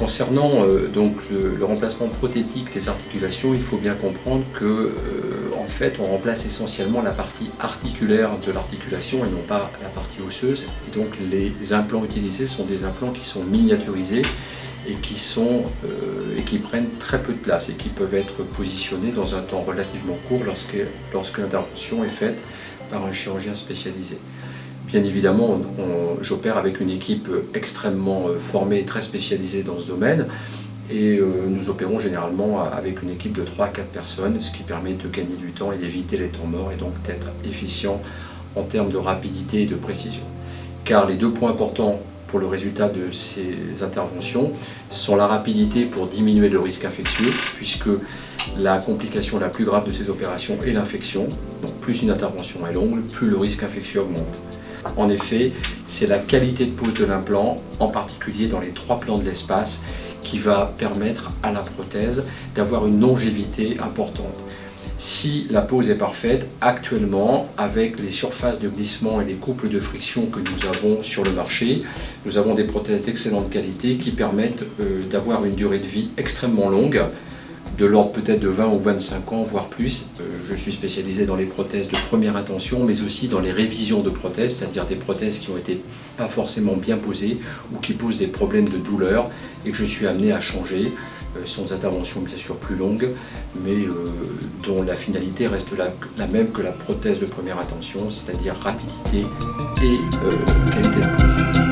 Concernant donc le remplacement prothétique des articulations, il faut bien comprendre que en fait on remplace essentiellement la partie articulaire de l'articulation et non pas la partie osseuse. Et donc les implants utilisés sont des implants qui sont miniaturisés et qui prennent très peu de place et qui peuvent être positionnés dans un temps relativement court lorsque l'intervention est faite par un chirurgien spécialisé. Bien évidemment, j'opère avec une équipe extrêmement formée et très spécialisée dans ce domaine et nous opérons généralement avec une équipe de 3 à 4 personnes, ce qui permet de gagner du temps et d'éviter les temps morts et donc d'être efficient en termes de rapidité et de précision. Car les deux points importants pour le résultat de ces interventions sont la rapidité pour diminuer le risque infectieux, puisque la complication la plus grave de ces opérations est l'infection. Donc plus une intervention est longue, plus le risque infectieux augmente. En effet, c'est la qualité de pose de l'implant, en particulier dans les 3 plans de l'espace, qui va permettre à la prothèse d'avoir une longévité importante. Si la pose est parfaite, actuellement, avec les surfaces de glissement et les couples de friction que nous avons sur le marché, nous avons des prothèses d'excellente qualité qui permettent d'avoir une durée de vie extrêmement longue, de l'ordre peut-être de 20 ou 25 ans, voire plus. Je suis spécialisé dans les prothèses de première intention, mais aussi dans les révisions de prothèses, c'est-à-dire des prothèses qui ont été pas forcément bien posées ou qui posent des problèmes de douleur et que je suis amené à changer. Sans intervention bien sûr plus longue, mais dont la finalité reste la même que la prothèse de première intention, c'est-à-dire rapidité et qualité de pose.